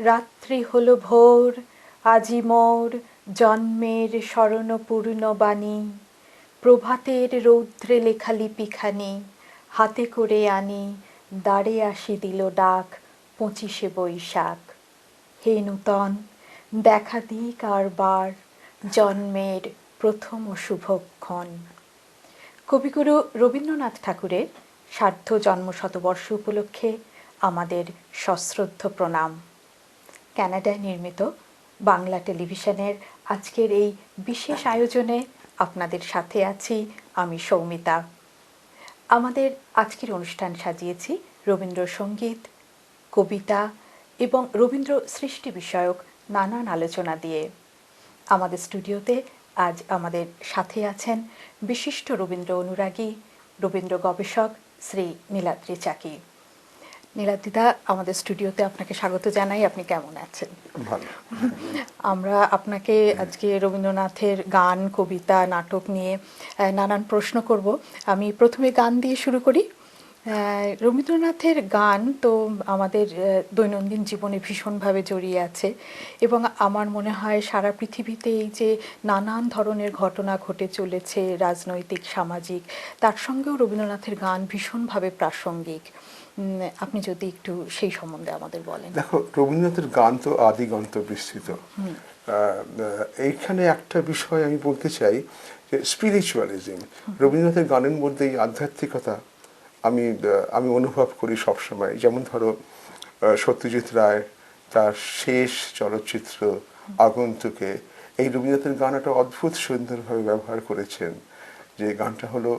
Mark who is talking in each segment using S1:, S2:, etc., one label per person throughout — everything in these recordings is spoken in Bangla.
S1: রাত্রি হলো ভোর, আজি মোর জন্মের স্মরণপূর্ণ বাণী। প্রভাতের রৌদ্রে লেখা লিপিখানি হাতে করে আনি, দ্বারে আসি দিল ডাক 25শে বৈশাখ। হে নূতন, দেখা দিক আর জন্মের প্রথম শুভক্ষণ। কবিগুরু রবীন্দ্রনাথ ঠাকুরের সার্ধ জন্মশতবর্ষ উপলক্ষে আমাদের সশ্রদ্ধ প্রণাম। কানাডায় নির্মিত বাংলা টেলিভিশনের আজকের এই বিশেষ আয়োজনে আপনাদের সাথে আছি আমি সৌমিতা। আমাদের আজকের অনুষ্ঠান সাজিয়েছি রবীন্দ্রসঙ্গীত, কবিতা এবং রবীন্দ্র সৃষ্টি বিষয়ক নানান আলোচনা দিয়ে। আমাদের স্টুডিওতে আজ আমাদের সাথে আছেন বিশিষ্ট রবীন্দ্র অনুরাগী, রবীন্দ্র গবেষক শ্রী নীলাদ্রি চাকি। নীলাদ্রিদা, আমাদের স্টুডিওতে আপনাকে স্বাগত জানাই। আপনি কেমন আছেন?
S2: ভালো।
S1: আমরা আপনাকে আজকে রবীন্দ্রনাথের গান, কবিতা, নাটক নিয়ে নানান প্রশ্ন করব। আমি প্রথমে গান দিয়ে শুরু করি। রবীন্দ্রনাথের গান তো আমাদের দৈনন্দিন জীবনে ভীষণভাবে জড়িয়ে আছে এবং আমার মনে হয় সারা পৃথিবীতে এই যে নানান ধরনের ঘটনা ঘটে চলেছে, রাজনৈতিক, সামাজিক, তার সঙ্গেও রবীন্দ্রনাথের গান ভীষণভাবে প্রাসঙ্গিক। আপনি যদি একটু সেই সম্বন্ধে আমাদের বলেন।
S2: দেখো, রবীন্দ্রনাথের গান তো আদিগন্ত বিস্তৃত। এইখানে একটা বিষয় আমি বলতে চাই যে স্পিরিচুয়ালিজম, রবীন্দ্রনাথের গানের মধ্যে এই আধ্যাত্মিকতা আমি অনুভব করি সবসময়। যেমন ধরো সত্যজিৎ রায় তার শেষ চলচ্চিত্র আগন্তুকে এই রবীন্দ্রনাথের গান একটা অদ্ভুত সুন্দরভাবে ব্যবহার করেছেন। যে গানটা হলো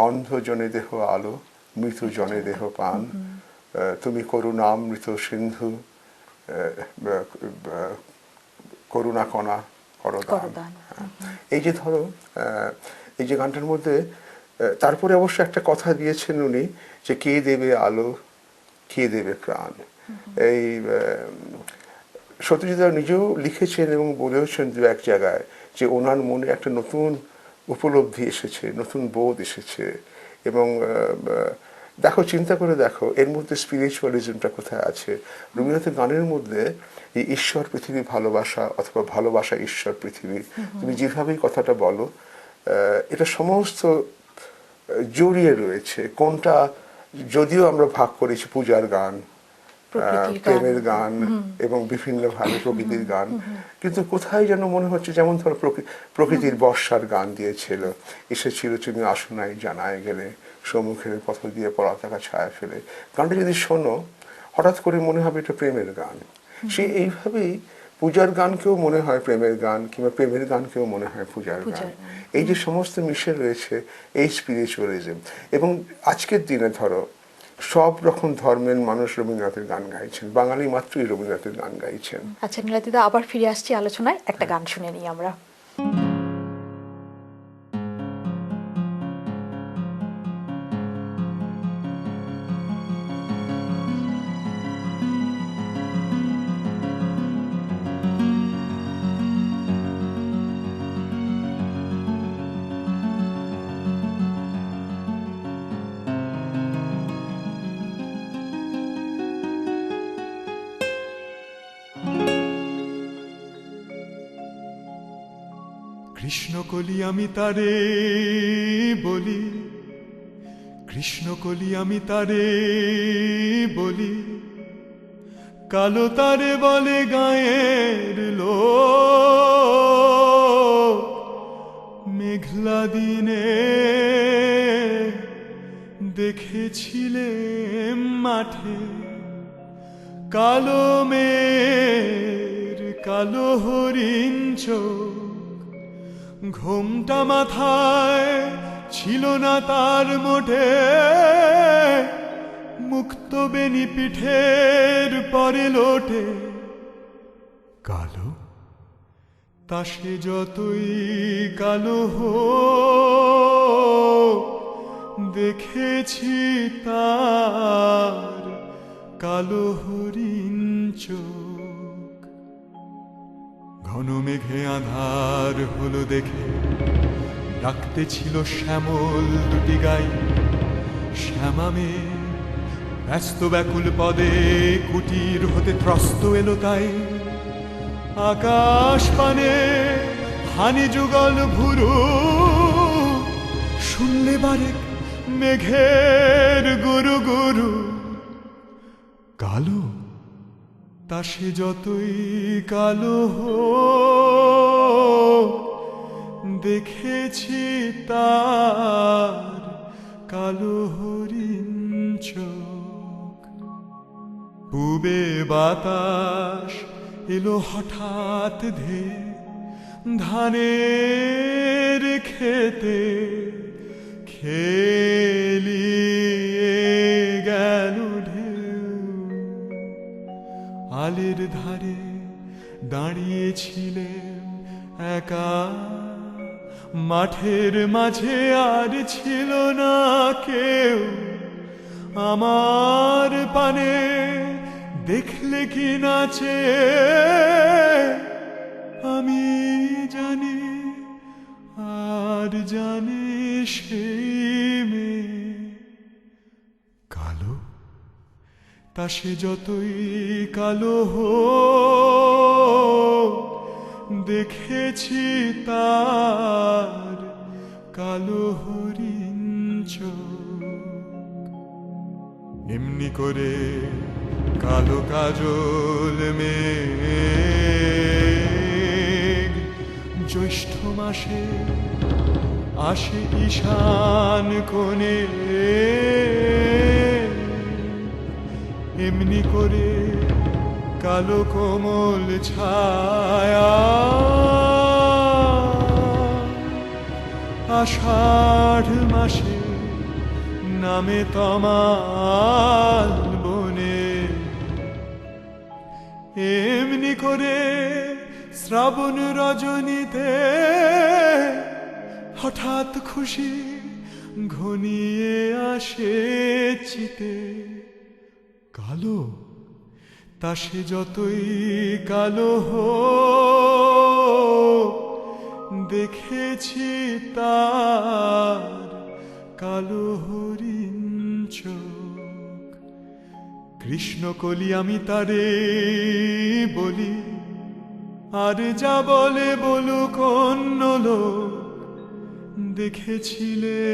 S2: অন্ধ জনে দেহ আলো, মৃত জনে দেহ পান, তুমি করুণামৃত সিন্ধু, করুণা কণা করদান। এই যে ধরো এই যে গানটার মধ্যে তারপরে অবশ্য একটা কথা দিয়েছেন উনি যে কে দেবে আলো, কে দেবে প্রাণ। এই সত্যজিৎ রায় নিজেও লিখেছেন এবং বলেওছেন দু এক জায়গায় যে ওনার মনে একটা নতুন উপলব্ধি এসেছে, নতুন বোধ এসেছে। এবং দেখো, চিন্তা করে দেখো এর মধ্যে স্পিরিচুয়ালিজমটা কোথায় আছে। রবীন্দ্রনাথের গানের মধ্যে এই ঈশ্বর পৃথিবী ভালোবাসা অথবা ভালোবাসা ঈশ্বর পৃথিবী, তুমি যেভাবেই কথাটা বলো, এটা সমস্ত জড়িয়ে রয়েছে। কোনটা যদিও আমরা ভাগ করেছি পূজার গান, প্রেমের গান এবং বিভিন্নভাবে প্রকৃতির গান, কিন্তু কোথায় যেন মনে হচ্ছে, যেমন ধরো প্রকৃতির বর্ষার গান দিয়েছিল, এসেছিল তুমি আসো নাই জানায় গেলে, সম্মুখের পথ দিয়ে পলাতকা ছায়া ফেলে। গানটা যদি শোনো হঠাৎ করে মনে হবে এটা প্রেমের গান। সে এইভাবেই পূজার গানকেও মনে হয় প্রেমের গান, কিংবা প্রেমের গানকেও মনে হয় পূজার গান। এই যে সমস্ত মিশে রয়েছে এই স্পিরিচুয়ালিজম। এবং আজকের দিনে ধরো সব রকম ধর্মের মানুষ রবীন্দ্রনাথের গান গাইছেন, বাঙালি মাত্রই রবীন্দ্রনাথের গান গাইছেন।
S1: আচ্ছা নীলাদ্রিদা, আবার ফিরে আসছি আলোচনায়, একটা গান শুনে নিই আমরা।
S3: কৃষ্ণকলি আমি তারে বলি, কৃষ্ণকলি আমি তারে বলি, কালো তারে বলে গায়ের লোক। মেঘলা দিনে দেখেছিলে মাঠে কালো মেঘ কালো হরিণ চোখ। ঘোমটা মাথায় ছিল না তার মোটে, মুক্ত বেনি পিঠের পরে লোটে। কালো তা সে যতই কালো হোক, দেখেছি তার কালো হরিণ চোখ। ঘন মেঘে আধার হলো দেখে ডাকতে ছিল শ্যামল দুটি গাই। শ্যামা মেয়ে ব্যস্ত ব্যাকুল পদে কুটির হতে ত্রস্ত এলো তাই, আকাশ পানে হানি যুগল ভুরু, শুনলে বারেক মেঘের গুরু গুরু। কালো তা সে যতই কালো হোক, দেখেছি তার কালো হরিণ চোখ। পূবে বাতাস এলো হঠাৎ ধেয়ে, ধানের খেতে খেলিয়ে গেল ঢেউ। আলের ধারে দাঁড়িয়েছিলেন একা, মাঠের মাঝে আর ছিল না কেউ। আমার পানে দেখলে কি নাচে, আমি জানি আর জানে সেই মেয়ে। কালো তা সে যতই কালো হোক, দেখেছি তার কালো হরিণ চোখ। এমনি করে কালো কাজল মেঘ জ্যৈষ্ঠ মাসে আসে ঈশান কোণে। এমনি করে কালো কোমল ছায়া আষাঢ় মাসে নামে তমাল বনে। এমনি করে শ্রাবণ রজনীতে হঠাৎ খুশি ঘনিয়ে আসে চিতে। কালো তা সে যতই কালো হোক, দেখেছি তার কালো হরিণ চোখ। কৃষ্ণকলি আমি তারে বলি, আর যা বলে বলুক অন্য লোক।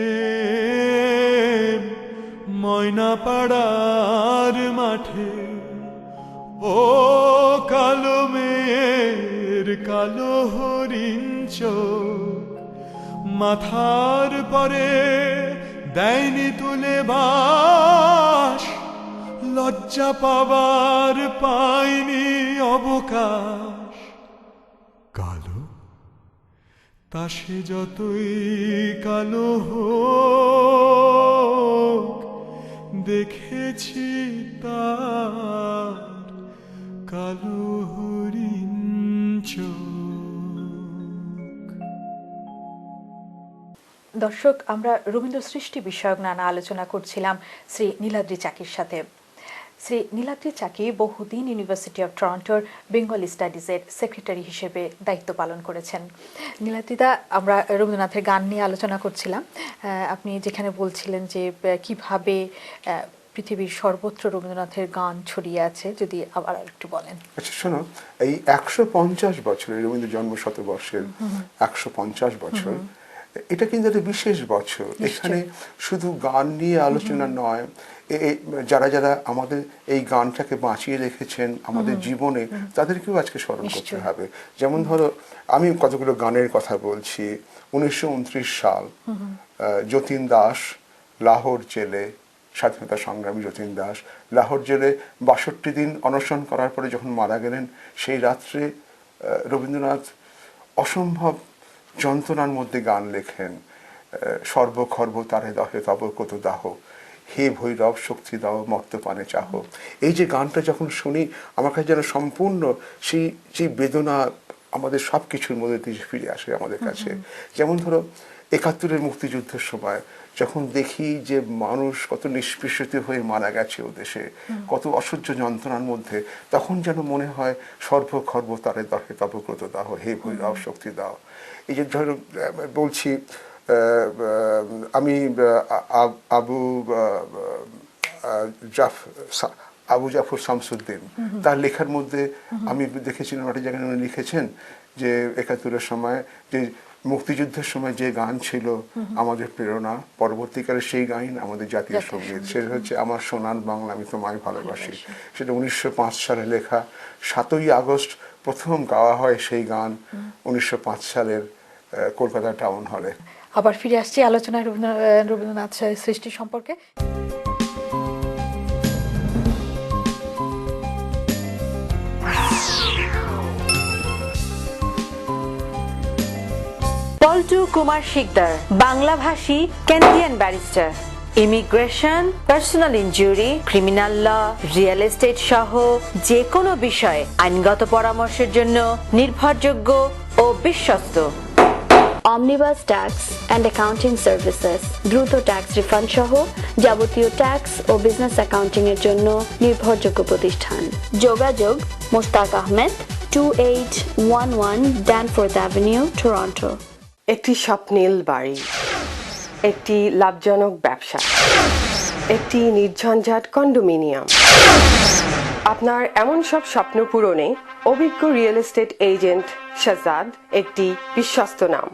S3: দেখেছিলেন ময়নাপাড়ার মাঠে ও কালো মেয়ের কালো হরিণ চোখ। মাথার পরে দেয়নি তুলে বাস, লজ্জা পাবার পায়নি অবকাশ। কালো তা সে যতই কালো হোক, দেখেছি তার কালো হরিণ চোখ।
S1: দর্শক, আমরা রবীন্দ্র সৃষ্টি বিষয়ক নানা আলোচনা করছিলাম শ্রী নীলাদ্রি চাকির সাথে। শ্রী নীলাদ্রি চাকি বহুদিন ইউনিভার্সিটি অফ টরন্টোর বেঙ্গল স্টাডিজের সেক্রেটারি হিসেবে দায়িত্ব পালন করেছেন। নীলাদ্রিদা, আমরা রবীন্দ্রনাথের গান নিয়ে আলোচনা করছিলাম। আপনি যেখানে বলছিলেন যে কিভাবে পৃথিবীর সর্বত্র রবীন্দ্রনাথের গান ছড়িয়ে আছে, যদি আবার একটু বলেন।
S2: আচ্ছা শোনো, এই 150 বছরের রবীন্দ্র জন্ম শতবর্ষের 150 বছর, এটা কিন্তু একটা বিশেষ বছর। এখানে শুধু গান নিয়ে আলোচনা নয়, যারা যারা আমাদের এই গানটাকে বাঁচিয়ে রেখেছেন আমাদের জীবনে, তাদেরকেও আজকে স্মরণ করতে হবে। যেমন ধরো, আমি কতগুলো গানের কথা বলছি। 1929 সাল, যতীন দাস লাহোর জেলে, স্বাধীনতা সংগ্রামী যতীন দাস লাহোর জেলে 62 দিন অনশন করার পরে যখন মারা গেলেন, সেই রাত্রে রবীন্দ্রনাথ অসম্ভব যন্ত্রণার মধ্যে গান লেখেন। সর্বখর্ব তারে দহে তব কত দাহ, হে ভৈরব শক্তি দাও মর্তপানে চাহ। এই যে গানটা যখন শুনি, আমার কাছে যেন সম্পূর্ণ সেই বেদনা আমাদের সব কিছুর মধ্যে দিয়ে ফিরে আসে আমাদের কাছে। যেমন ধরো 71-এর মুক্তিযুদ্ধের সময় যখন দেখি যে মানুষ কত নিষ্পেষিত হয়ে মারা গেছে ও দেশে, কত অসহ্য যন্ত্রণার মধ্যে, তখন যেন মনে হয় সর্বখর্ব তারে দহে তব কত দাহ, হে ভৈরব শক্তি দাও। এই যে ধরো বলছি, আমি আবু জাফর শামসুদ্দিন, তার লেখার মধ্যে আমি দেখেছিলাম একটা জায়গায় উনি লিখেছেন যে ৭১-এর সময় যে মুক্তিযুদ্ধের সময় যে গান ছিল আমাদের প্রেরণা, পরবর্তীকালে সেই গান আমাদের জাতীয় সঙ্গীত, সেটা হচ্ছে আমার সোনার বাংলা আমি তোমায় ভালোবাসি। সেটা ১৯০৫ সালে লেখা। ৭ই আগস্ট প্রথম গাওয়া হয় সেই গান ১৯০৫ সালের কলকাতা টাউন হলে।
S1: আবার ফিরে আসছি আলোচনায় রবীন্দ্রনাথ সৃষ্টি সম্পর্কে।
S4: পল্টু কুমার শিকদার, বাংলাভাষী কেন্দ্রিয়ান barrister. Immigration, personal injury, criminal law, real estate সহ যে কোনো বিষয়ে আইনগত পরামর্শের জন্য নির্ভরযোগ্য ও বিশ্বস্ত।
S5: Omnibus tax and accounting services, দ্রুত ট্যাক্স রিফান্ড সহ যাবতীয় ট্যাক্স ও বিজনেস অ্যাকাউন্টিং এর জন্য নির্ভরযোগ্য প্রতিষ্ঠান। যোগাযোগ Mostak Ahmed, 2811 Danforth Avenue, Toronto.
S4: একটি স্বপ্নিল বাড়ি, একটি লাভজনক ব্যবসা, একটি নির্ঝঞ্ঝাট কন্ডোমিনিয়াম। আপনার এমন সব স্বপ্ন পূরণে অভিজ্ঞ রিয়েল এস্টেট এজেন্ট শাহজাদ একটি বিশ্বস্ত নাম।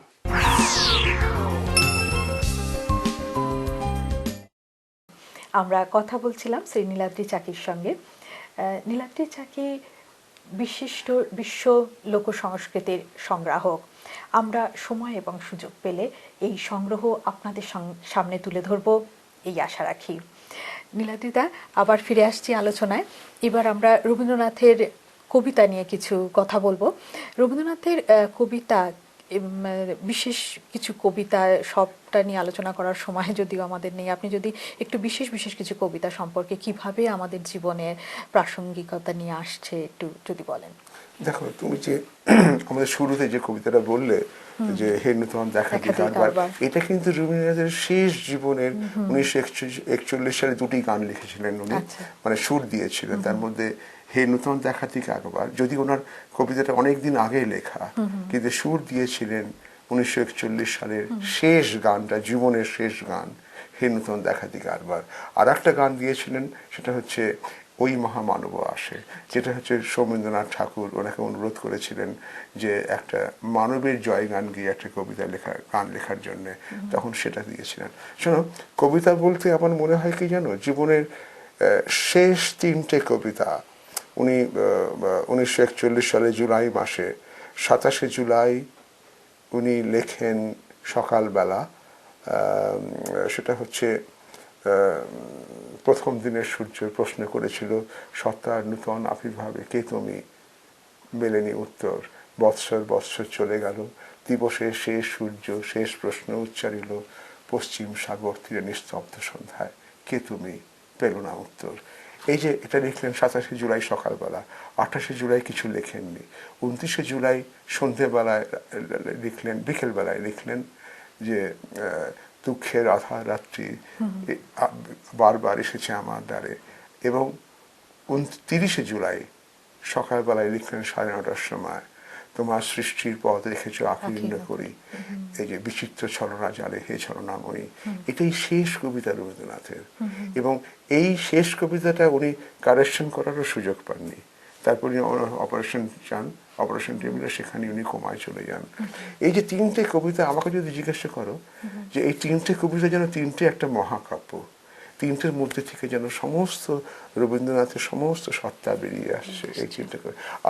S1: আমরা কথা বলছিলাম শ্রী নীলাদ্রি চাকির সঙ্গে। নীলাদ্রি চাকি বিশিষ্ট বিশ্ব লোক সংস্কৃতির সংগ্রাহক। আমরা সময় এবং সুযোগ পেলে এই সংগ্রহ আপনাদের সামনে তুলে ধরব এই আশা রাখি। নীলাদ্রিদা, আবার ফিরে আসছি আলোচনায়। এবার আমরা রবীন্দ্রনাথের কবিতা নিয়ে কিছু কথা বলবো। রবীন্দ্রনাথের কবিতা, বিশেষ কিছু কবিতা, সবটা নিয়ে আলোচনা করার সময় যদিও আমাদের নেই, আপনি যদি একটু বিশেষ বিশেষ কিছু কবিতা সম্পর্কে কিভাবে আমাদের জীবনের প্রাসঙ্গিকতা নিয়ে আসছে একটু যদি বলেন।
S2: দেখো, তুমি যে আমাদের শুরুতে যে কবিতাটা বললে যে হে নূতন দেখা কারবার, এটা কিন্তু রবীন্দ্রনাথের শেষ জীবনের ১৯৪১ সালে দুটি গান লিখেছিলেন উনি, মানে সুর দিয়েছিলেন। তার মধ্যে হে নূতন দেখাতি কারবার, যদি ওনার কবিতাটা অনেকদিন আগে লেখা, কিন্তু সুর দিয়েছিলেন ১৯৪১ সালের শেষ গানটা, জীবনের শেষ গান হে নূতন দেখাতি কারবার। আর একটা গান দিয়েছিলেন, সেটা হচ্ছে ওই মহামানব আসে, যেটা হচ্ছে সৌমেন্দ্রনাথ ঠাকুর ওনাকে অনুরোধ করেছিলেন যে একটা মানবের জয় গান গিয়ে একটা কবিতা গান লেখার জন্য, তখন সেটা দিয়েছিলেন। শোনো, কবিতা বলতে আমার মনে হয় কি জানো, জীবনের শেষ তিনটে কবিতা উনি ১৯৪১ সালে জুলাই মাসে ২৭শে জুলাই উনি লেখেন সকালবেলা। সেটা হচ্ছে প্রথম দিনের সূর্য প্রশ্ন করেছিল সত্তার নূতন আবির্ভাবে কে তুমি, মেলেনি উত্তর, বৎসর বৎসর চলে গেল, দিবসের শেষ সূর্য শেষ প্রশ্ন উচ্চারিল, পশ্চিম সাগর তীরে নিস্তব্ধ সন্ধ্যায় কে তুমি, পেল না উত্তর। এই যে এটা লিখলেন ২৭শে জুলাই সকালবেলা, ২৮শে জুলাই কিছু লেখেননি, ২৯শে জুলাই সন্ধেবেলায় লিখলেন, বিকেলবেলায় লিখলেন যে দুঃখের আধার রাত্রি বারবার এসেছে আমার দ্বারে, এবং ৩০শে জুলাই সকালবেলায় লিখলেন ৯:৩০ সময়, তোমার সৃষ্টির পথ রেখেছ আকীর্ণ করি, এই যে বিচিত্র ছলনা জালে হে ছলনাময়ী। এটাই শেষ কবিতা রবীন্দ্রনাথের, এবং এই শেষ কবিতাটা উনি কারেকশন করারও সুযোগ পাননি। তারপর অপারেশন চান, অপারেশন টেবিলে, সেখানে উনি কোমায় চলে যান। এই যে তিনটে কবিতা, আমাকে যদি জিজ্ঞাসা করো যে এই তিনটে কবিতা যেন তিনটে একটা মহাকাব্য, তিনটের মধ্যে থেকে যেন সমস্ত রবীন্দ্রনাথের সমস্ত সত্তা বেরিয়ে আসছে। এই তিনটে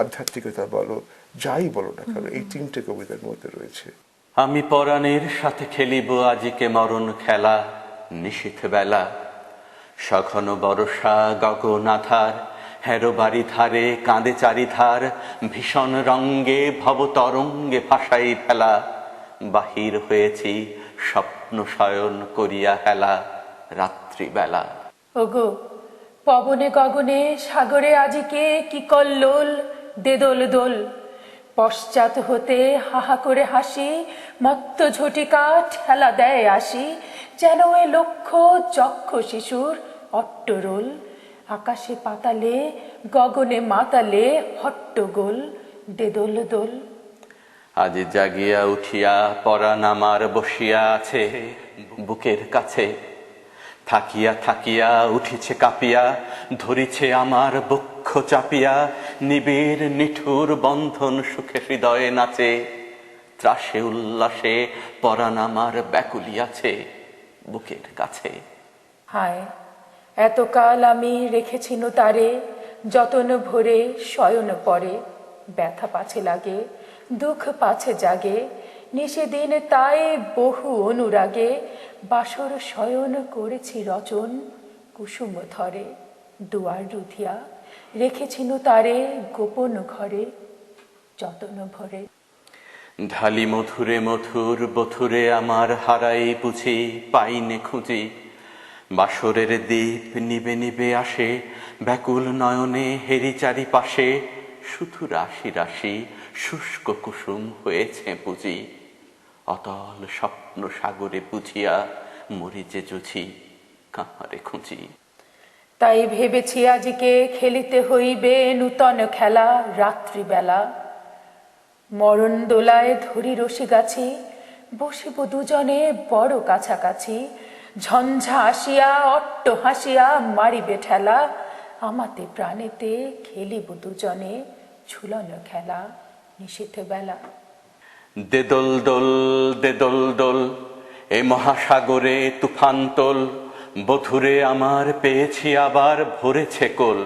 S2: আধ্যাত্মিকতা বলো, যাই বলো না কেন, এই তিনটে কবিতার মধ্যে রয়েছে।
S6: আমি পরাণের সাথে খেলিব আজিকে মরণ খেলা, নিশীথ বেলা সঘন বরষা গগন আধার, হেরো বাড়ি ধারে কাঁদে চারিধার, ভীষণ রঙ্গে ভব তরঙ্গে ভাসাই ফেলা, বাহির হয়েছি স্বপ্ন শয়ন করিয়া হেলা রাত্রিবেলা।
S7: ওগো পবনে গগনে সাগরে আজিকে কি কল্লোল, দে দোল দোল, পশ্চাৎ হতে হাহা করে হাসি, মত্ত ঝটিকা ঠেলা দেয় আসি, যেন এ লক্ষ্য যক্ষ শিশুর অট্টরোল, আকাশে পাতালে গগনে মাতালে হট্টগোল, দে দোল দোল।
S6: আজ জাগিয়া উঠিয়া পরাণ আমার বসিয়া আছে বুকের কাছে, থাকিয়া থাকিয়া উঠিছে কাঁপিয়া, ধরিছে আমার বক্ষ চাপিয়া, নিবিড় নিঠুর বন্ধন সুখে হৃদয়ে নাচে, ত্রাসে উল্লাসে পরাণ আমার ব্যাকুলিয়াছে বুকের কাছে।
S7: হায় এতকাল আমি রেখেছিল তারে, যতন ভরে শয়ন পরে, ব্যথা পাছে লাগে দুঃখ পাছে জাগে, নিষেদিন তাই বহু অনুরাগে, বাসর শয়ন করেছি রচন কুসুম ধরে, দুয়ার রুধিয়া রেখেছিল তারে গোপন ঘরে যতন ভরে।
S6: ঢালি মধুরে মধুর বধুরে আমার হারাই বুঝি পাইনে খুঁজি, বাসরের দীপ নিবে নিবে আসে, ব্যাকুল নয়নে হেরি চারিপাশে, শুধু রাশি রাশি শুষ্ক কুসুম হয়েছে বুঝি, অতল স্বপ্ন সাগরে বুঝিয়া মরি যে জুঝি কাহারে খুঁজি।
S7: তাই ভেবেছি আজকে খেলিতে হইবে নূতন খেলা রাত্রিবেলা, মরণ দোলায় ধরি রশি গাছি, বসিব দুজনে বড় কাছাকাছি, ঝঞ্ঝা আসিয়া অট্ট হাসিয়া মারিবে ঠেলা, আমাতে প্রাণেতে খেলিব দুজনে ঝুলন খেলা নিশীথ বেলা।
S6: দে দোল দোল দে দোল দোল এ মহাসাগরে তুফান তোল, বধুরে আমার পেয়েছি আবার ভরেছে কোল,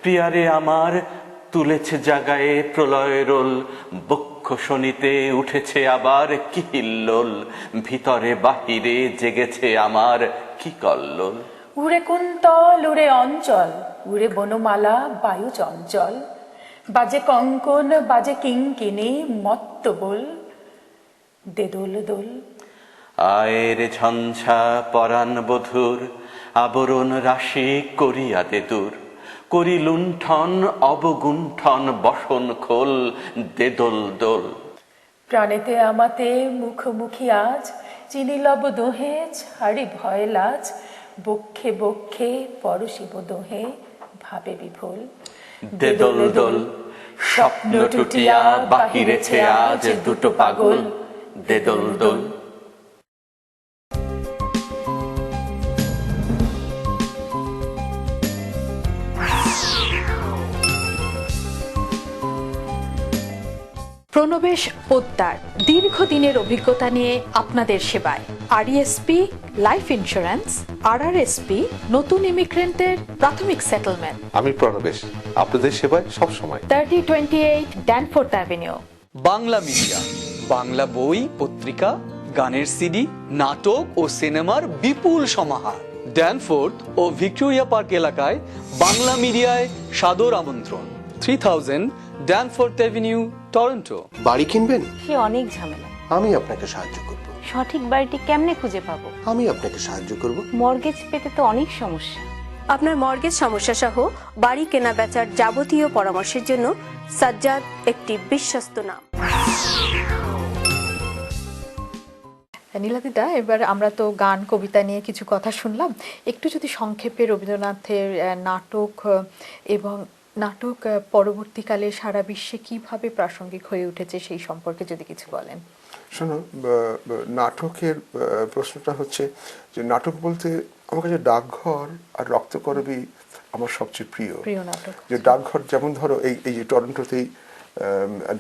S6: প্রিয়ারে আমার তুলেছে জাগায়ে প্রলয় রোল, বক্ষ শনিতে উঠেছে আবার কি হিল্লোল, ভিতরে বাহিরে জেগেছে আমার কি কল্লোল।
S7: উড়ে কুন্তল উড়ে অঞ্চল, উড়ে বনমালা বায়ু চঞ্চল, বাজে কঙ্কন বাজে কিঙ্কিনি মত্ত বল, দে দোল দোল।
S6: আয়ের ঝঞ্ঝা পরাণ বধুর, আবরণ রাশি করিয়া দে দূর, করি লুণ্ঠন অবগুণ্ঠন বসন খোল, দে দোল দোল।
S7: প্রাণেতে আমাতে মুখোমুখি আজ, চিনি লব দোহে ছাড়ি ভয় লাজ, বক্ষে বক্ষে পরশিব দোহে ভাবে বিভোল।
S6: দে দোল দোল স্বপ্ন টুটিয়া বাহিরেছে আজ দুটো পাগল, দে দোল দোল।
S1: প্রণবেশ পোদ্দার দীর্ঘদিনের অভিজ্ঞতা নিয়ে আপনাদের সেবায়, আরইএসপি লাইফ ইন্স্যুরেন্স, আরআরএসপি নতুন ইমিগ্রেন্টদের প্রাথমিক সেটেলমেন্ট।
S8: আমি প্রণবেশ, আপনাদের সেবায় সব সময়।
S1: 3028 Danforth avenue.
S9: Bangla media, Bangla বই, পত্রিকা, গানের সিডি, নাটক ও সিনেমার বিপুল সমাহার। ড্যানফোর্থ ও ভিক্টোরিয়া পার্ক এলাকায় বাংলা মিডিয়ায় সাদর আমন্ত্রণ। 3000 ড্যানফোর্থ অ্যাভিনিউ, টরন্টো।
S8: বাড়ি কিনবেন?
S10: সে অনেক ঝামেলা।
S8: আমি আপনাকে সাহায্য করব।
S10: সঠিক বাড়িটি কেমনে খুঁজে পাবো?
S8: আমি আপনাকে সাহায্য করব।
S10: মর্গেজ পেতে তো অনেক সমস্যা।
S5: আপনার মর্গেজ সমস্যা সহ বাড়ি কেনা বেচার যাবতীয় পরামর্শের জন্য সাজ্জাদ একটি বিশ্বস্ত নাম।
S1: নীলাদিদা, এবার আমরা তো গান কবিতা নিয়ে কিছু কথা শুনলাম, একটু যদি সংক্ষেপে রবীন্দ্রনাথের নাটক এবং নাটক পরবর্তীকালে সারা বিশ্বে কিভাবে প্রাসঙ্গিক হয়ে উঠেছে সেই সম্পর্কে যদি কিছু বলেন।
S2: শোনো, নাটকের প্রশ্নটা হচ্ছে যে নাটক বলতে আমার কাছে ডাকঘর আর রক্তকরবী আমার সবচেয়ে প্রিয়
S1: নাটক।
S2: যে ডাকঘর, যেমন ধরো এই যে টরন্টোতেই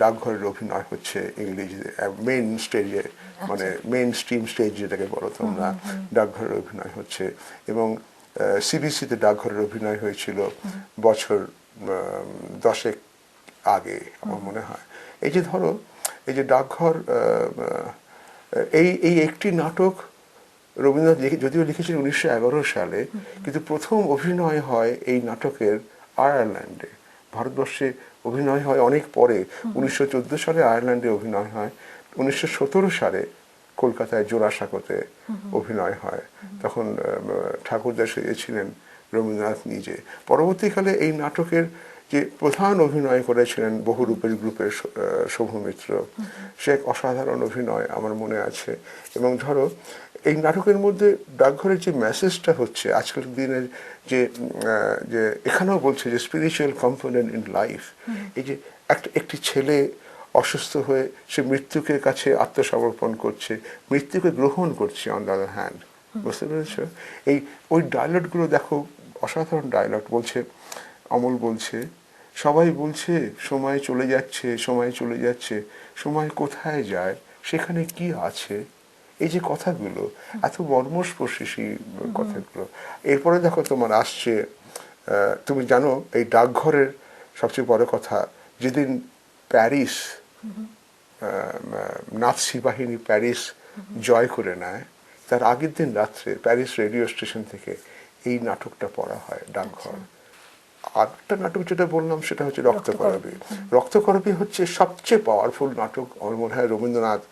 S2: ডাকঘরের অভিনয় হচ্ছে ইংরেজিতে মেইন স্টেজে, মানে মেইন স্ট্রিম স্টেজ যেটাকে বলো তোমরা, ডাকঘরের অভিনয় হচ্ছে। এবং সিবিসিতে ডাকঘরের অভিনয় হয়েছিল বছর 10 আগে আমার মনে হয়। এই যে ধরো এই যে ডাকঘর, এই একটি নাটক রবীন্দ্রনাথ যদিও লিখেছিলেন 1911 সালে, কিন্তু প্রথম অভিনয় হয় এই নাটকের আয়ারল্যান্ডে। ভারতবর্ষে অভিনয় হয় অনেক পরে, 1914 সালে আয়ারল্যান্ডে অভিনয় হয়, 1917 সালে কলকাতায় জোড়াসাঁকোতে অভিনয় হয়। তখন ঠাকুরদা সেজেছিলেন রবীন্দ্রনাথ নিজে। পরবর্তীকালে এই নাটকের যে প্রধান অভিনয় করেছিলেন বহুরূপের গ্রুপের সৌম্যমিত্র, সে এক অসাধারণ অভিনয় আমার মনে আছে। এবং ধরো এই নাটকের মধ্যে ডাকঘরের যে মেসেজটা হচ্ছে আজকাল দিনের যে এখানেও বলছে যে স্পিরিচুয়াল কম্পোনেন্ট ইন লাইফ, এই যে একটি ছেলে অসুস্থ হয়ে সে মৃত্যুকে কাছে আত্মসমর্পণ করছে, মৃত্যুকে গ্রহণ করছে অন দ্য আদার হ্যান্ড, বুঝতে পেরেছো? ওই ডায়লগগুলো দেখো, অসাধারণ ডায়লগ। বলছে, অমল বলছে, সবাই বলছে সময় চলে যাচ্ছে, সময় চলে যাচ্ছে, সময় কোথায় যায়, সেখানে কি আছে, এই যে কথাগুলো এত মর্মস্পর্শী সেই কথাগুলো। এরপরে দেখো তোমার আসছে, তুমি জানো এই ডাকঘরের সবচেয়ে বড় কথা, যেদিন প্যারিস নাৎসি বাহিনী প্যারিস জয় করে নেয়, তার আগের দিন রাত্রে প্যারিস রেডিও স্টেশন থেকে এই নাটকটা পড়া হয়, ডাকঘর। আরেকটা নাটক যেটা বললাম সেটা হচ্ছে রক্তকরবী। রক্তকরবী হচ্ছে সবচেয়ে পাওয়ারফুল নাটক, আমার মনে হয় রবীন্দ্রনাথ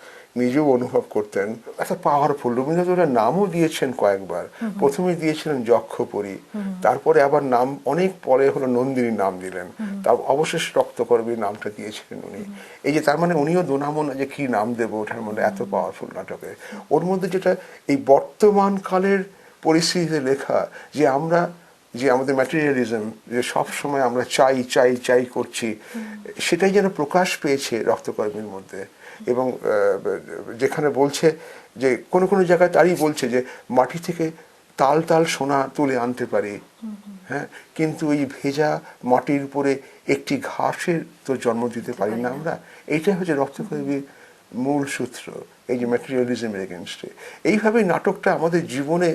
S2: নিজেও অনুভব করতেন। এত পাওয়ারফুল, রবীন্দ্রনাথ ওরা নামও দিয়েছেন কয়েকবার। প্রথমে দিয়েছিলেন যক্ষপুরী, তারপরে আবার নাম অনেক পরে হলো নন্দিনী নাম দিলেন, তা অবশেষ রক্তকরবী নামটা দিয়েছিলেন উনি। এই যে তার মানে উনিও দোনামো না যে কি নাম দেবো, ওঠার মধ্যে এত পাওয়ারফুল নাটকে। ওর মধ্যে যেটা এই বর্তমান কালের পরিস্থিতিতে লেখা, যে আমরা যে আমাদের ম্যাটেরিয়ালিজম, যে সব সময় আমরা চাই চাই চাই করছি, সেটাই যেন প্রকাশ পেয়েছে রক্তকর্মীর মধ্যে। এবং যেখানে বলছে যে কোনো কোনো জায়গায় তারই বলছে যে মাটি থেকে তাল তাল সোনা তুলে আনতে পারি, হ্যাঁ, কিন্তু এই ভেজা মাটির উপরে একটি ঘাসের তো জন্ম দিতে পারি না আমরা। এইটাই হচ্ছে রক্তকর্মীর মূল সূত্র, এই যে ম্যাটেরিয়ালিজমের এগেনস্টে। এইভাবেই নাটকটা আমাদের জীবনে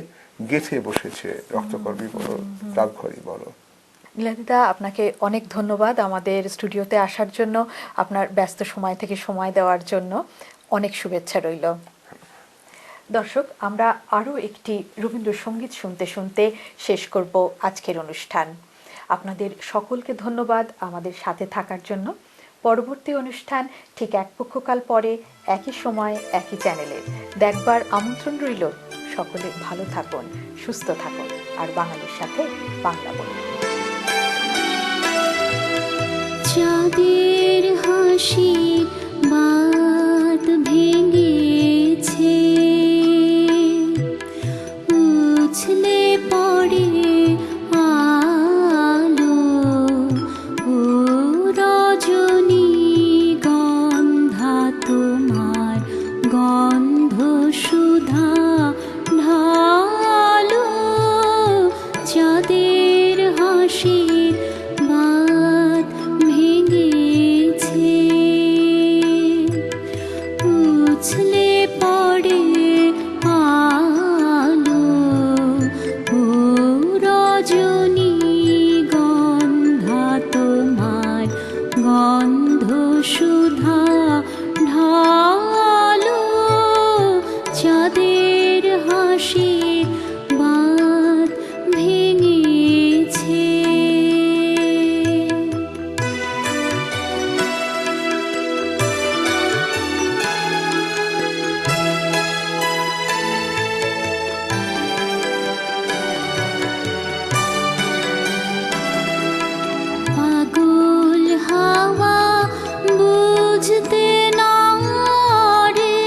S2: গেঁথে বসেছে, রক্তকর্মী বলো, ডাকঘরই বলো।
S1: মিলাদিদা, আপনাকে অনেক ধন্যবাদ আমাদের স্টুডিওতে আসার জন্য, আপনার ব্যস্ত সময় থেকে সময় দেওয়ার জন্য অনেক শুভেচ্ছা রইল। দর্শক, আমরা আরও একটি রবীন্দ্রসঙ্গীত শুনতে শুনতে শেষ করব আজকের অনুষ্ঠান। আপনাদের সকলকে ধন্যবাদ আমাদের সাথে থাকার জন্য। পরবর্তী অনুষ্ঠান ঠিক এক পক্ষকাল পরে একই সময় একই চ্যানেলে দেখবার আমন্ত্রণ রইল। সকলে ভালো থাকুন, সুস্থ থাকুন, আর বাঙালির সাথে বাংলা বলুন।
S11: চাঁদের হাসি বাত ভেঙেছে, উছলে পড়ে আলো, ও রজনী গন্ধা তোমার গন্ধ সুধা ঢালো, চাঁদের হাসির বাত ভেঙেছে, উছলে পড়ে আলো, ও রজনী গন্ধা তোমার গন্ধ সুধা ঢালো, চাঁদের হাসির বাত ভেঙেছে। পাগল হাওয়া বুঝতে না রে,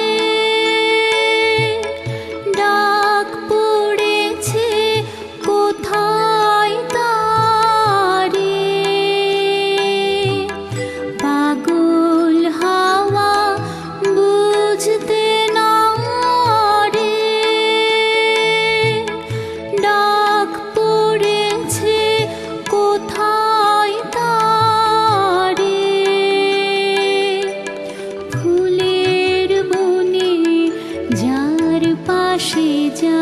S11: ডাক পড়েছে কোথায় তারে, পাগল হাওয়া বুঝতে না রে, ডাক পড়েছে কোথায় তারে, ফুলের বনে যার পাশে যা